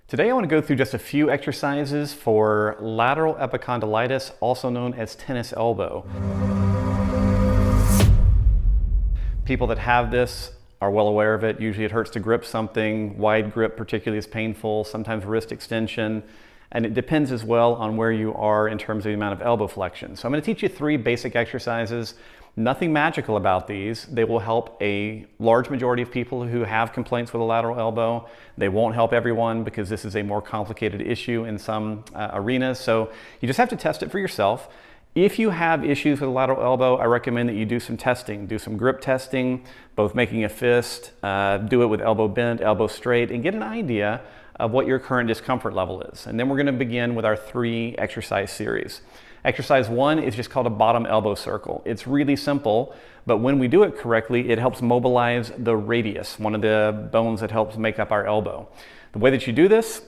Today I want to go through just a few exercises for lateral epicondylitis, also known as tennis elbow. People that have this are well aware of it. Usually it hurts to grip something. Wide grip particularly is painful, sometimes wrist extension, and it depends as well on where you are in terms of the amount of elbow flexion. So I'm going to teach you 3 basic exercises. Nothing magical about these. They will help a large majority of people who have complaints with a lateral elbow. They won't help everyone because this is a more complicated issue in some arenas. So you just have to test it for yourself. If you have issues with a lateral elbow, I recommend that you do some testing. Do some grip testing, both making a fist, do it with elbow bent, elbow straight, and get an idea of what your current discomfort level is. And then we're going to begin with our 3 exercise series. Exercise 1 is just called a bottom elbow circle. It's really simple, but when we do it correctly, it helps mobilize the radius, one of the bones that helps make up our elbow. The way that you do this,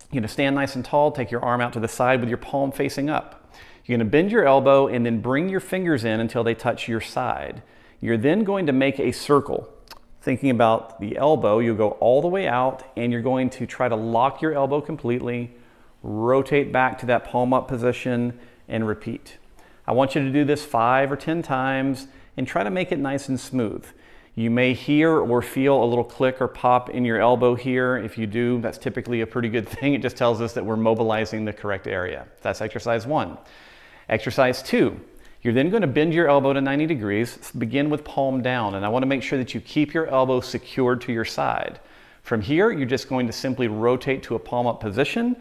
you're going to stand nice and tall, take your arm out to the side with your palm facing up. You're going to bend your elbow and then bring your fingers in until they touch your side. You're then going to make a circle. Thinking about the elbow, you'll go all the way out and you're going to try to lock your elbow completely, rotate back to that palm up position, and repeat. I want you to do this 5 or 10 times and try to make it nice and smooth. You may hear or feel a little click or pop in your elbow here. If you do, that's typically a pretty good thing. It just tells us that we're mobilizing the correct area. That's exercise 1. Exercise 2. You're then going to bend your elbow to 90 degrees. Begin with palm down, and I want to make sure that you keep your elbow secured to your side. From here, you're just going to simply rotate to a palm up position,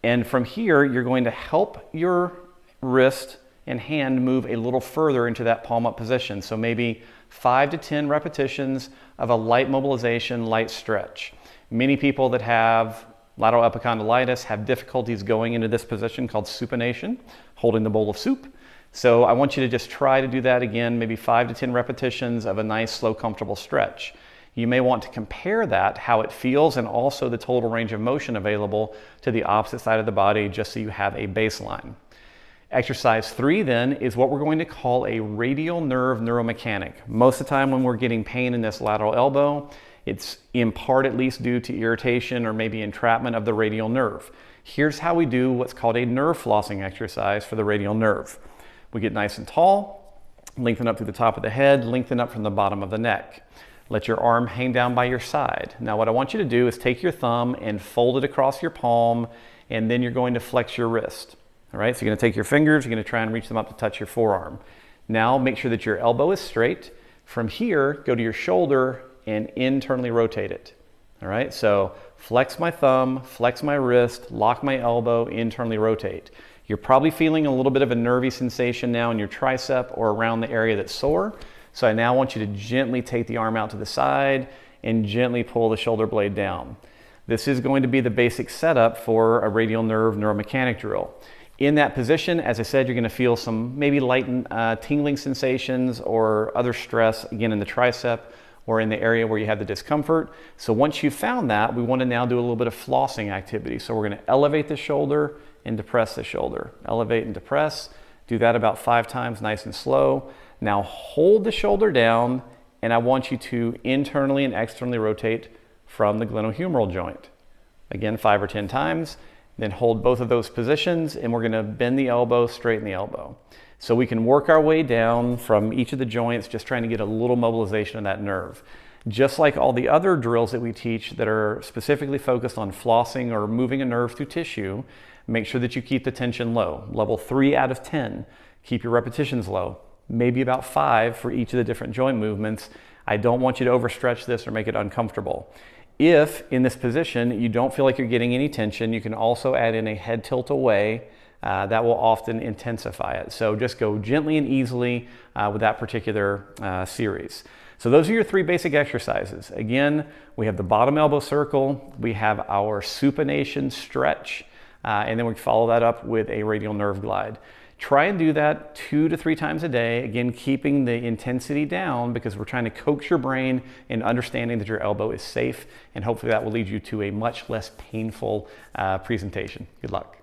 and from here, you're going to help your wrist and hand move a little further into that palm up position. So maybe 5 to 10 repetitions of a light mobilization, light stretch. Many people that have lateral epicondylitis have difficulties going into this position called supination, holding the bowl of soup. So I want you to just try to do that again, maybe 5 to 10 repetitions of a nice, slow, comfortable stretch. You may want to compare that, how it feels, and also the total range of motion available to the opposite side of the body, just so you have a baseline. Exercise 3 then is what we're going to call a radial nerve neuromechanic. Most of the time when we're getting pain in this lateral elbow, it's in part at least due to irritation or maybe entrapment of the radial nerve. Here's how we do what's called a nerve flossing exercise for the radial nerve. We get nice and tall, lengthen up through the top of the head, lengthen up from the bottom of the neck. Let your arm hang down by your side. Now what I want you to do is take your thumb and fold it across your palm, and then you're going to flex your wrist. All right, so you're going to take your fingers, you're going to try and reach them up to touch your forearm. Now make sure that your elbow is straight. From here, go to your shoulder and internally rotate it. All right, so flex my thumb, flex my wrist, lock my elbow, internally rotate. You're probably feeling a little bit of a nervy sensation now in your tricep or around the area that's sore. So I now want you to gently take the arm out to the side and gently pull the shoulder blade down. This is going to be the basic setup for a radial nerve neuromechanic drill. In that position, as I said, you're going to feel some maybe light tingling sensations or other stress, again in the tricep or in the area where you have the discomfort. So once you've found that, we want to now do a little bit of flossing activity. So we're going to elevate the shoulder and depress the shoulder. Elevate and depress. Do that about 5 times, nice and slow. Now hold the shoulder down, and I want you to internally and externally rotate from the glenohumeral joint. Again, 5 or 10 times. Then hold both of those positions, and we're going to bend the elbow, straighten the elbow. So we can work our way down from each of the joints, just trying to get a little mobilization of that nerve. Just like all the other drills that we teach that are specifically focused on flossing or moving a nerve through tissue, make sure that you keep the tension low. Level 3 out of 10. Keep your repetitions low. Maybe about 5 for each of the different joint movements. I don't want you to overstretch this or make it uncomfortable. If in this position you don't feel like you're getting any tension, you can also add in a head tilt away. That will often intensify it. So just go gently and easily with that particular series. So those are your 3 basic exercises. Again, we have the bottom elbow circle, we have our supination stretch, and then we follow that up with a radial nerve glide. Try and do that 2 to 3 times a day, again keeping the intensity down because we're trying to coax your brain in understanding that your elbow is safe, and hopefully that will lead you to a much less painful presentation. Good luck.